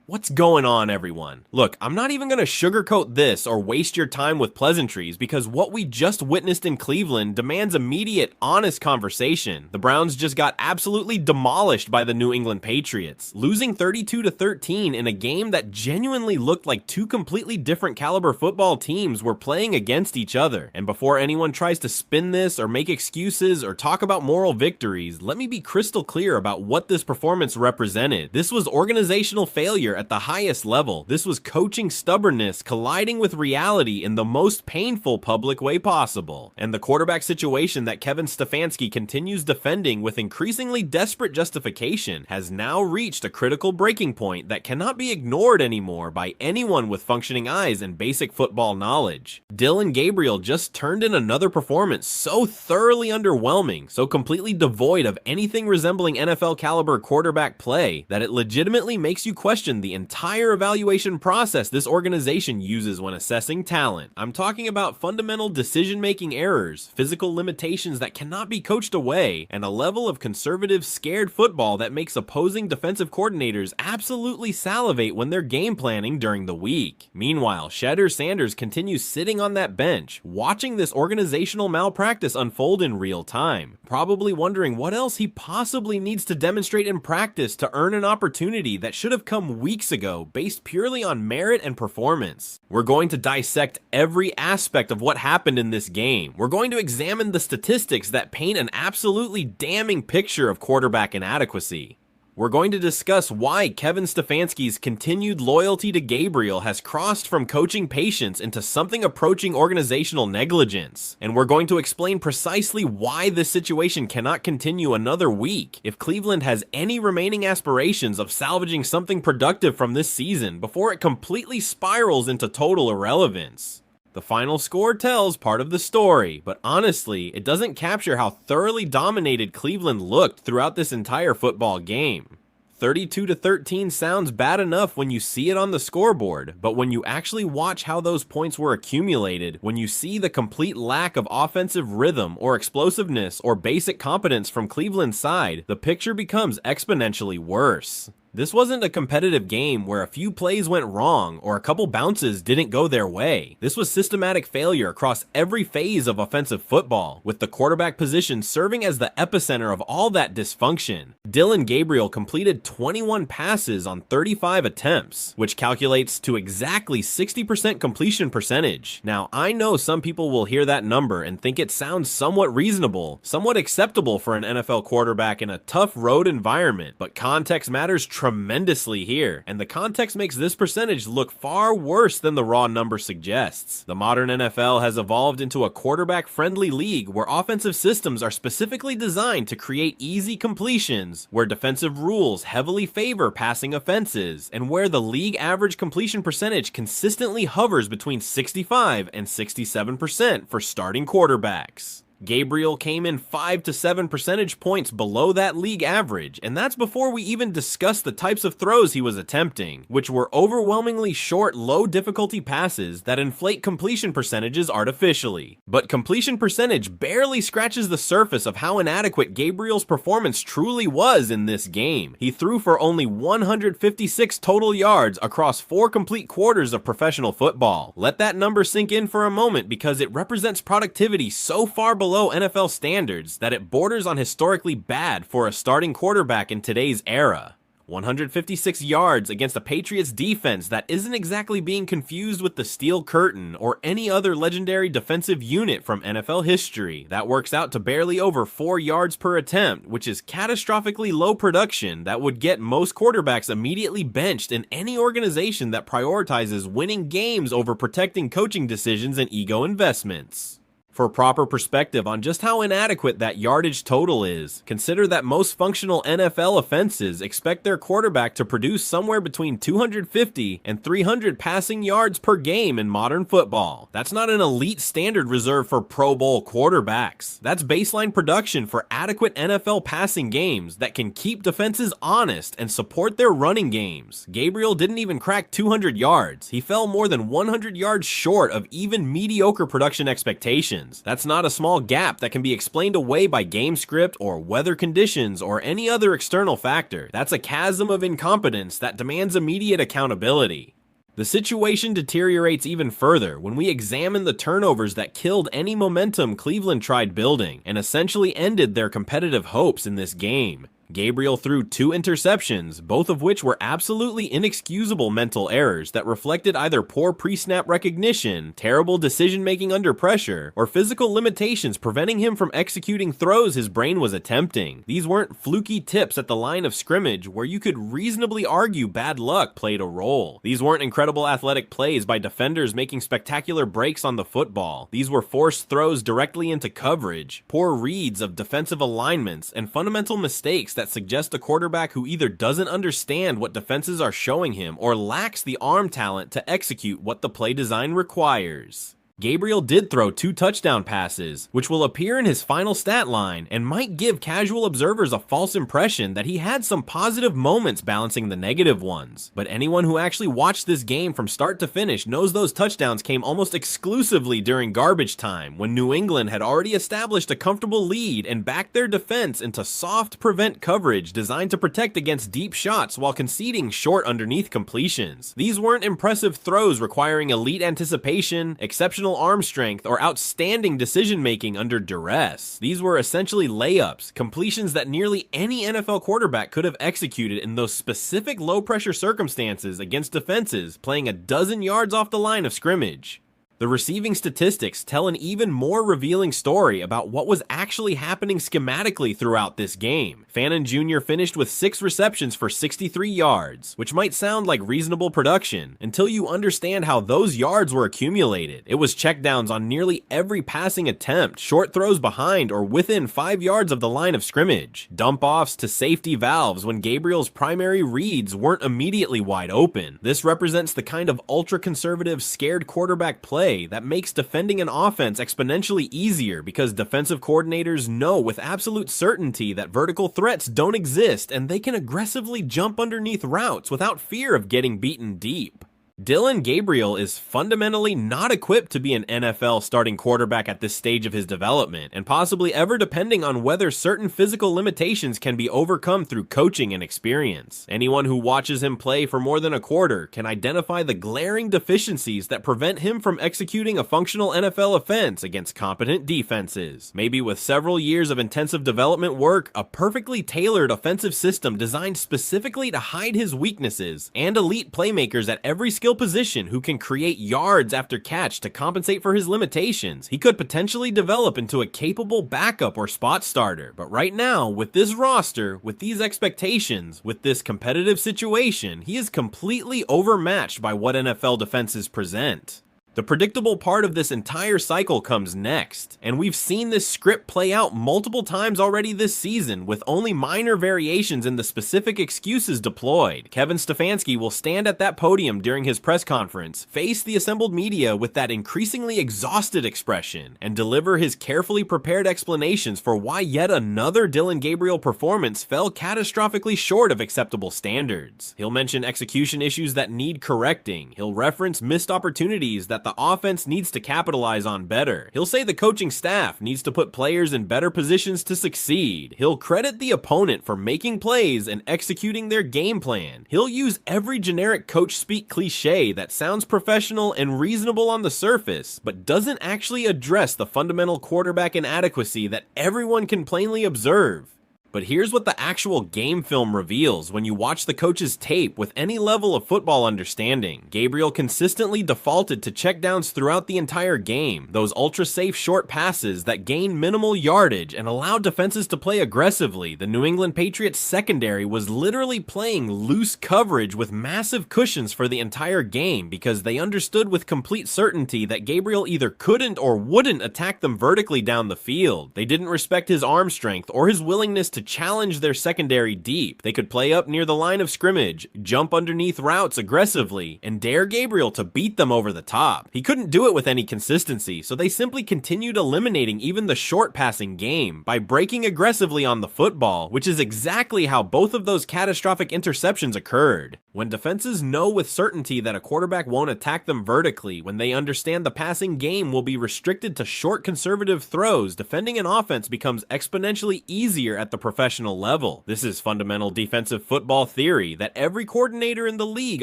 What's going on, everyone? Look, I'm not even going to sugarcoat this or waste your time with pleasantries because what we just witnessed in Cleveland demands immediate, honest conversation. The Browns just got absolutely demolished by the New England Patriots, losing 32-13 in a game that genuinely looked like two completely different caliber football teams were playing against each other. And before anyone tries to spin this or make excuses or talk about moral victories, let me be crystal clear about what this performance represented. This was organizational failure at the highest level. This was coaching stubbornness colliding with reality in the most painful public way possible. And the quarterback situation that Kevin Stefanski continues defending with increasingly desperate justification has now reached a critical breaking point that cannot be ignored anymore by anyone with functioning eyes and basic football knowledge. Dillon Gabriel just turned in another performance so thoroughly underwhelming, so completely devoid of anything resembling NFL caliber quarterback play that it legitimately makes you question the entire evaluation process this organization uses when assessing talent. I'm talking about fundamental decision-making errors, physical limitations that cannot be coached away, and a level of conservative, scared football that makes opposing defensive coordinators absolutely salivate when they're game planning during the week. Meanwhile, Shedeur continues sitting on that bench, watching this organizational malpractice unfold in real time, probably wondering what else he possibly needs to demonstrate in practice to earn an opportunity that should have come weeks ago based purely on merit and performance. We're going to dissect every aspect of what happened in this game. We're going to examine the statistics that paint an absolutely damning picture of quarterback inadequacy. We're going to discuss why Kevin Stefanski's continued loyalty to Gabriel has crossed from coaching patience into something approaching organizational negligence. And we're going to explain precisely why this situation cannot continue another week if Cleveland has any remaining aspirations of salvaging something productive from this season before it completely spirals into total irrelevance. The final score tells part of the story, but honestly, it doesn't capture how thoroughly dominated Cleveland looked throughout this entire football game. 32-13 sounds bad enough when you see it on the scoreboard, but when you actually watch how those points were accumulated, when you see the complete lack of offensive rhythm or explosiveness or basic competence from Cleveland's side, the picture becomes exponentially worse. This wasn't a competitive game where a few plays went wrong or a couple bounces didn't go their way. This was systematic failure across every phase of offensive football, with the quarterback position serving as the epicenter of all that dysfunction. Dillon Gabriel completed 21 passes on 35 attempts, which calculates to exactly 60% completion percentage. Now, I know some people will hear that number and think it sounds somewhat reasonable, somewhat acceptable for an NFL quarterback in a tough road environment, but context matters tremendously here, and the context makes this percentage look far worse than the raw number suggests. The modern NFL has evolved into a quarterback-friendly league where offensive systems are specifically designed to create easy completions, where defensive rules heavily favor passing offenses, and where the league average completion percentage consistently hovers between 65 and 67% for starting quarterbacks. Gabriel came in 5 to 7 percentage points below that league average, and that's before we even discuss the types of throws he was attempting, which were overwhelmingly short, low-difficulty passes that inflate completion percentages artificially. But completion percentage barely scratches the surface of how inadequate Gabriel's performance truly was in this game. He threw for only 156 total yards across 4 complete quarters of professional football. Let that number sink in for a moment because it represents productivity so far below NFL standards that it borders on historically bad for a starting quarterback in today's era. 156 yards against a Patriots defense that isn't exactly being confused with the Steel Curtain or any other legendary defensive unit from NFL history. That works out to barely over 4 yards per attempt, which is catastrophically low production that would get most quarterbacks immediately benched in any organization that prioritizes winning games over protecting coaching decisions and ego investments. For proper perspective on just how inadequate that yardage total is, consider that most functional NFL offenses expect their quarterback to produce somewhere between 250 and 300 passing yards per game in modern football. That's not an elite standard reserved for Pro Bowl quarterbacks. That's baseline production for adequate NFL passing games that can keep defenses honest and support their running games. Gabriel didn't even crack 200 yards. He fell more than 100 yards short of even mediocre production expectations. interceptions. That's not a small gap that can be explained away by game script or weather conditions or any other external factor. That's a chasm of incompetence that demands immediate accountability. The situation deteriorates even further when we examine the turnovers that killed any momentum Cleveland tried building and essentially ended their competitive hopes in this game. Gabriel threw 2 interceptions, both of which were absolutely inexcusable mental errors that reflected either poor pre-snap recognition, terrible decision-making under pressure, or physical limitations preventing him from executing throws his brain was attempting. These weren't fluky tips at the line of scrimmage where you could reasonably argue bad luck played a role. These weren't incredible athletic plays by defenders making spectacular breaks on the football. These were forced throws directly into coverage, poor reads of defensive alignments, and fundamental mistakes that suggest a quarterback who either doesn't understand what defenses are showing him or lacks the arm talent to execute what the play design requires. Gabriel did throw 2 touchdown passes, which will appear in his final stat line and might give casual observers a false impression that he had some positive moments balancing the negative ones. But anyone who actually watched this game from start to finish knows those touchdowns came almost exclusively during garbage time, when New England had already established a comfortable lead and backed their defense into soft prevent coverage designed to protect against deep shots while conceding short underneath completions. These weren't impressive throws requiring elite anticipation, exceptional arm strength, or outstanding decision-making under duress. These were essentially layups, completions that nearly any NFL quarterback could have executed in those specific low-pressure circumstances against defenses playing a dozen yards off the line of scrimmage. The receiving statistics tell an even more revealing story about what was actually happening schematically throughout this game. Fannin Jr. finished with 6 receptions for 63 yards, which might sound like reasonable production until you understand how those yards were accumulated. It was checkdowns on nearly every passing attempt, short throws behind or within 5 yards of the line of scrimmage, dump-offs to safety valves when Gabriel's primary reads weren't immediately wide open. This represents the kind of ultra-conservative, scared quarterback play that makes defending an offense exponentially easier because defensive coordinators know with absolute certainty that vertical threats don't exist and they can aggressively jump underneath routes without fear of getting beaten deep. Dillon Gabriel is fundamentally not equipped to be an NFL starting quarterback at this stage of his development, and possibly ever, depending on whether certain physical limitations can be overcome through coaching and experience. Anyone who watches him play for more than a quarter can identify the glaring deficiencies that prevent him from executing a functional NFL offense against competent defenses. Maybe with several years of intensive development work, a perfectly tailored offensive system designed specifically to hide his weaknesses, and elite playmakers at every skill position who can create yards after catch to compensate for his limitations, he could potentially develop into a capable backup or spot starter. But right now, with this roster, with these expectations, with this competitive situation, he is completely overmatched by what NFL defenses present. The predictable part of this entire cycle comes next, and we've seen this script play out multiple times already this season with only minor variations in the specific excuses deployed. Kevin Stefanski will stand at that podium during his press conference, face the assembled media with that increasingly exhausted expression, and deliver his carefully prepared explanations for why yet another Dillon Gabriel performance fell catastrophically short of acceptable standards. He'll mention execution issues that need correcting. He'll reference missed opportunities that the offense needs to capitalize on better. He'll say the coaching staff needs to put players in better positions to succeed. He'll credit the opponent for making plays and executing their game plan. He'll use every generic coach speak cliche that sounds professional and reasonable on the surface, but doesn't actually address the fundamental quarterback inadequacy that everyone can plainly observe. But here's what the actual game film reveals when you watch the coach's tape with any level of football understanding. Gabriel consistently defaulted to checkdowns throughout the entire game, those ultra-safe short passes that gain minimal yardage and allowed defenses to play aggressively. The New England Patriots secondary was literally playing loose coverage with massive cushions for the entire game because they understood with complete certainty that Gabriel either couldn't or wouldn't attack them vertically down the field. They didn't respect his arm strength or his willingness to challenge their secondary deep. They could play up near the line of scrimmage, jump underneath routes aggressively, and dare Gabriel to beat them over the top. He couldn't do it with any consistency, so they simply continued eliminating even the short passing game by breaking aggressively on the football, which is exactly how both of those catastrophic interceptions occurred. When defenses know with certainty that a quarterback won't attack them vertically, when they understand the passing game will be restricted to short conservative throws, defending an offense becomes exponentially easier at the professional level. This is fundamental defensive football theory that every coordinator in the league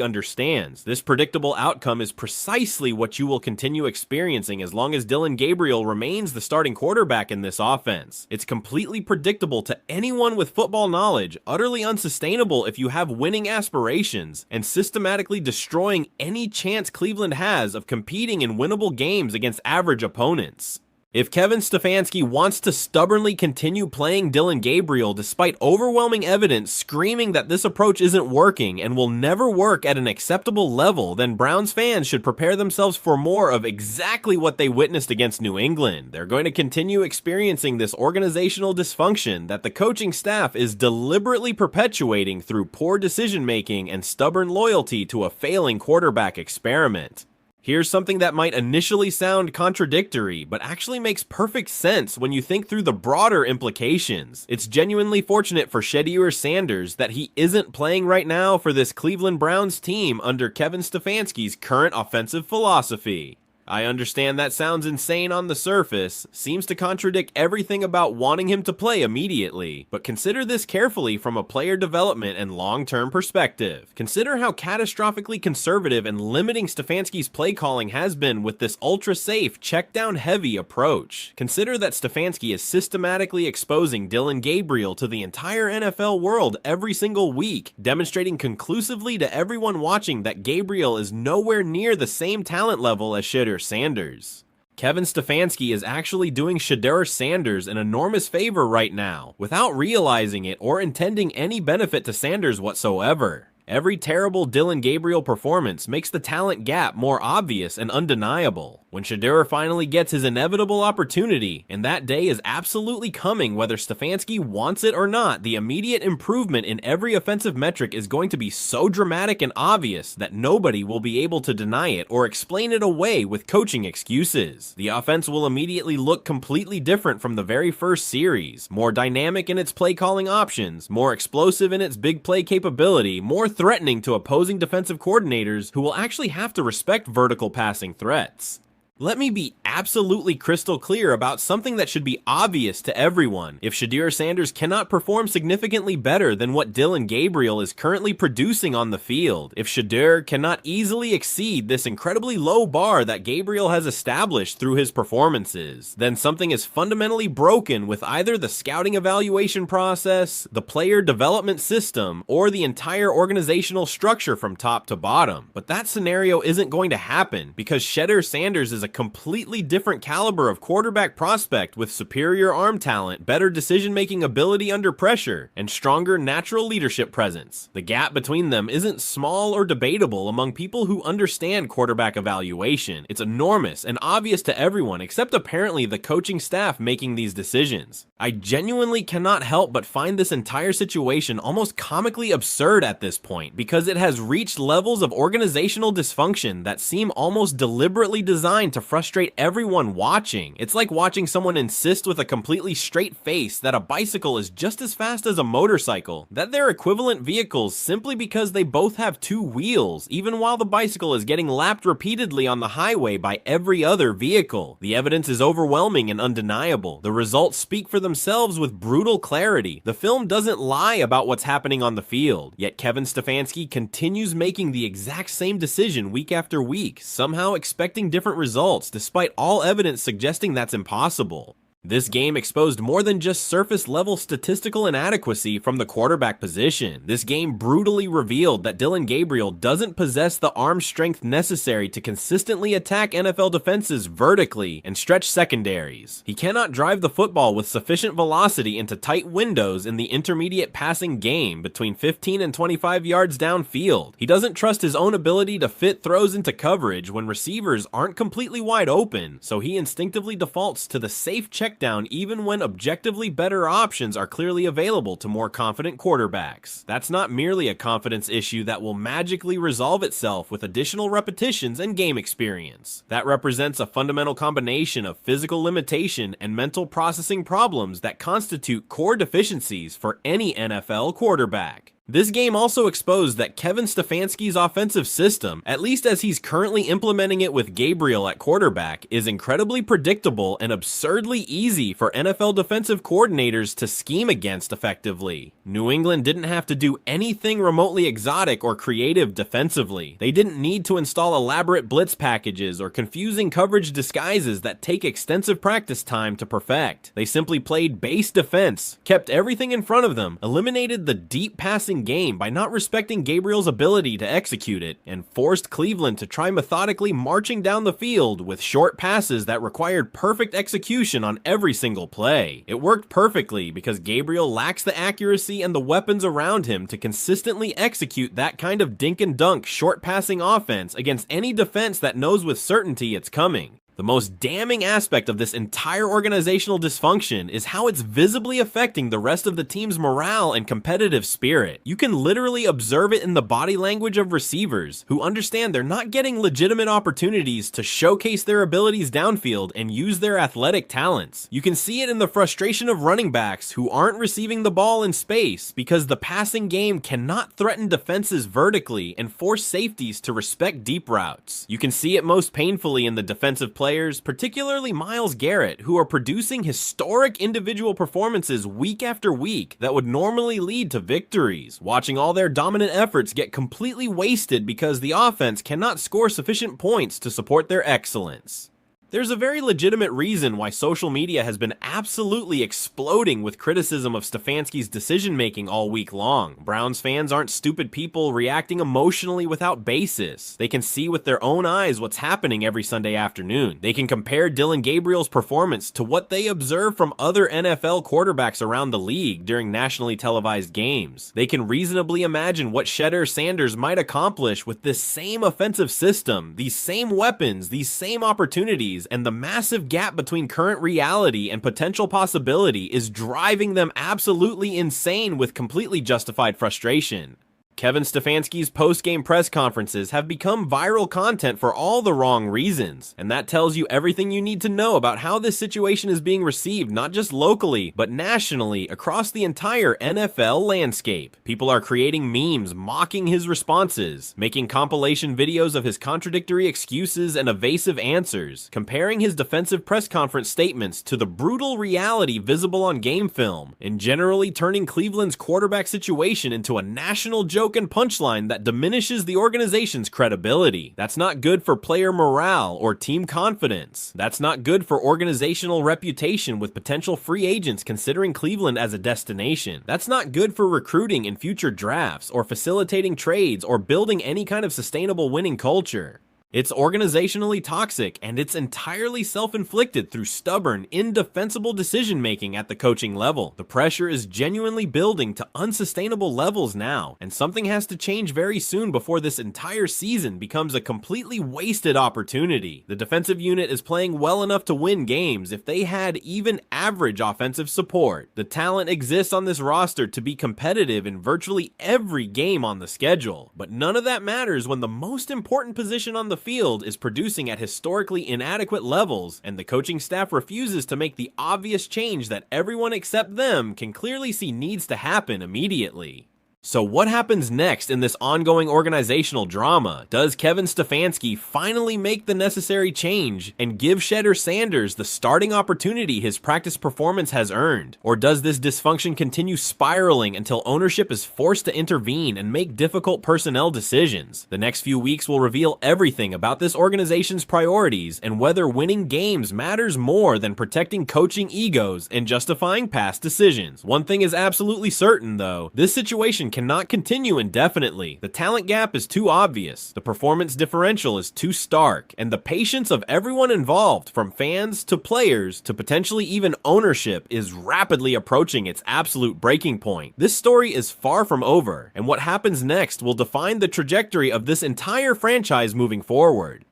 understands. This predictable outcome is precisely what you will continue experiencing as long as Dillon Gabriel remains the starting quarterback in this offense. It's completely predictable to anyone with football knowledge, utterly unsustainable if you have winning aspirations, and systematically destroying any chance Cleveland has of competing in winnable games against average opponents. If Kevin Stefanski wants to stubbornly continue playing Dillon Gabriel despite overwhelming evidence screaming that this approach isn't working and will never work at an acceptable level, then Browns fans should prepare themselves for more of exactly what they witnessed against New England. They're going to continue experiencing this organizational dysfunction that the coaching staff is deliberately perpetuating through poor decision-making and stubborn loyalty to a failing quarterback experiment. Here's something that might initially sound contradictory, but actually makes perfect sense when you think through the broader implications. It's genuinely fortunate for Shedeur Sanders that he isn't playing right now for this Cleveland Browns team under Kevin Stefanski's current offensive philosophy. I understand that sounds insane on the surface, seems to contradict everything about wanting him to play immediately, but consider this carefully from a player development and long-term perspective. Consider how catastrophically conservative and limiting Stefanski's play calling has been with this ultra-safe, check-down-heavy approach. Consider that Stefanski is systematically exposing Dillon Gabriel to the entire NFL world every single week, demonstrating conclusively to everyone watching that Gabriel is nowhere near the same talent level as Shedeur Sanders. Kevin Stefanski is actually doing Shedeur Sanders an enormous favor right now, without realizing it or intending any benefit to Sanders whatsoever. Every terrible Dillon Gabriel performance makes the talent gap more obvious and undeniable. When Shedeur finally gets his inevitable opportunity, and that day is absolutely coming whether Stefanski wants it or not, the immediate improvement in every offensive metric is going to be so dramatic and obvious that nobody will be able to deny it or explain it away with coaching excuses. The offense will immediately look completely different from the very first series, more dynamic in its play calling options, more explosive in its big play capability, more threatening to opposing defensive coordinators who will actually have to respect vertical passing threats. Let me be absolutely crystal clear about something that should be obvious to everyone. If Shedeur Sanders cannot perform significantly better than what Dillon Gabriel is currently producing on the field, if Shedeur cannot easily exceed this incredibly low bar that Gabriel has established through his performances, then something is fundamentally broken with either the scouting evaluation process, the player development system, or the entire organizational structure from top to bottom. But that scenario isn't going to happen because Shedeur Sanders is a completely different caliber of quarterback prospect with superior arm talent, better decision-making ability under pressure, and stronger natural leadership presence. The gap between them isn't small or debatable among people who understand quarterback evaluation. It's enormous and obvious to everyone except apparently the coaching staff making these decisions. I genuinely cannot help but find this entire situation almost comically absurd at this point because it has reached levels of organizational dysfunction that seem almost deliberately designed to frustrate everyone watching. It's like watching someone insist with a completely straight face that a bicycle is just as fast as a motorcycle, that they're equivalent vehicles simply because they both have two wheels, even while the bicycle is getting lapped repeatedly on the highway by every other vehicle. The evidence is overwhelming and undeniable. The results speak for themselves with brutal clarity. The film doesn't lie about what's happening on the field, yet Kevin Stefanski continues making the exact same decision week after week, somehow expecting different results despite all evidence suggesting that's impossible. This game exposed more than just surface-level statistical inadequacy from the quarterback position. This game brutally revealed that Dillon Gabriel doesn't possess the arm strength necessary to consistently attack NFL defenses vertically and stretch secondaries. He cannot drive the football with sufficient velocity into tight windows in the intermediate passing game between 15 and 25 yards downfield. He doesn't trust his own ability to fit throws into coverage when receivers aren't completely wide open, so he instinctively defaults to the safe check down even when objectively better options are clearly available to more confident quarterbacks. That's not merely a confidence issue that will magically resolve itself with additional repetitions and game experience. That represents a fundamental combination of physical limitation and mental processing problems that constitute core deficiencies for any NFL quarterback. This game also exposed that Kevin Stefanski's offensive system, at least as he's currently implementing it with Gabriel at quarterback, is incredibly predictable and absurdly easy for NFL defensive coordinators to scheme against effectively. New England didn't have to do anything remotely exotic or creative defensively. They didn't need to install elaborate blitz packages or confusing coverage disguises that take extensive practice time to perfect. They simply played base defense, kept everything in front of them, eliminated the deep passing game by not respecting Gabriel's ability to execute it, and forced Cleveland to try methodically marching down the field with short passes that required perfect execution on every single play. It worked perfectly because Gabriel lacks the accuracy and the weapons around him to consistently execute that kind of dink and dunk short passing offense against any defense that knows with certainty it's coming. The most damning aspect of this entire organizational dysfunction is how it's visibly affecting the rest of the team's morale and competitive spirit. You can literally observe it in the body language of receivers, who understand they're not getting legitimate opportunities to showcase their abilities downfield and use their athletic talents. You can see it in the frustration of running backs who aren't receiving the ball in space because the passing game cannot threaten defenses vertically and force safeties to respect deep routes. You can see it most painfully in the defensive players, particularly Myles Garrett, who are producing historic individual performances week after week that would normally lead to victories, watching all their dominant efforts get completely wasted because the offense cannot score sufficient points to support their excellence. There's a very legitimate reason why social media has been absolutely exploding with criticism of Stefanski's decision-making all week long. Browns fans aren't stupid people reacting emotionally without basis. They can see with their own eyes what's happening every Sunday afternoon. They can compare Dillon Gabriel's performance to what they observe from other NFL quarterbacks around the league during nationally televised games. They can reasonably imagine what Shedeur Sanders might accomplish with this same offensive system, these same weapons, these same opportunities, and the massive gap between current reality and potential possibility is driving them absolutely insane with completely justified frustration. Kevin Stefanski's post-game press conferences have become viral content for all the wrong reasons, and that tells you everything you need to know about how this situation is being received not just locally, but nationally across the entire NFL landscape. People are creating memes mocking his responses, making compilation videos of his contradictory excuses and evasive answers, comparing his defensive press conference statements to the brutal reality visible on game film, and generally turning Cleveland's quarterback situation into a national joke and punchline that diminishes the organization's credibility. That's not good for player morale or team confidence. That's not good for organizational reputation with potential free agents considering Cleveland as a destination. That's not good for recruiting in future drafts or facilitating trades or building any kind of sustainable winning culture. It's organizationally toxic, and it's entirely self-inflicted through stubborn, indefensible decision-making at the coaching level. The pressure is genuinely building to unsustainable levels now, and something has to change very soon before this entire season becomes a completely wasted opportunity. The defensive unit is playing well enough to win games if they had even average offensive support. The talent exists on this roster to be competitive in virtually every game on the schedule, but none of that matters when the most important position on the field is producing at historically inadequate levels, and the coaching staff refuses to make the obvious change that everyone except them can clearly see needs to happen immediately. So what happens next in this ongoing organizational drama? Does Kevin Stefanski finally make the necessary change and give Shedeur Sanders the starting opportunity his practice performance has earned? Or does this dysfunction continue spiraling until ownership is forced to intervene and make difficult personnel decisions? The next few weeks will reveal everything about this organization's priorities and whether winning games matters more than protecting coaching egos and justifying past decisions. One thing is absolutely certain though, this situation cannot continue indefinitely. The talent gap is too obvious, the performance differential is too stark, and the patience of everyone involved, from fans to players to potentially even ownership, is rapidly approaching its absolute breaking point. This story is far from over, and what happens next will define the trajectory of this entire franchise moving forward.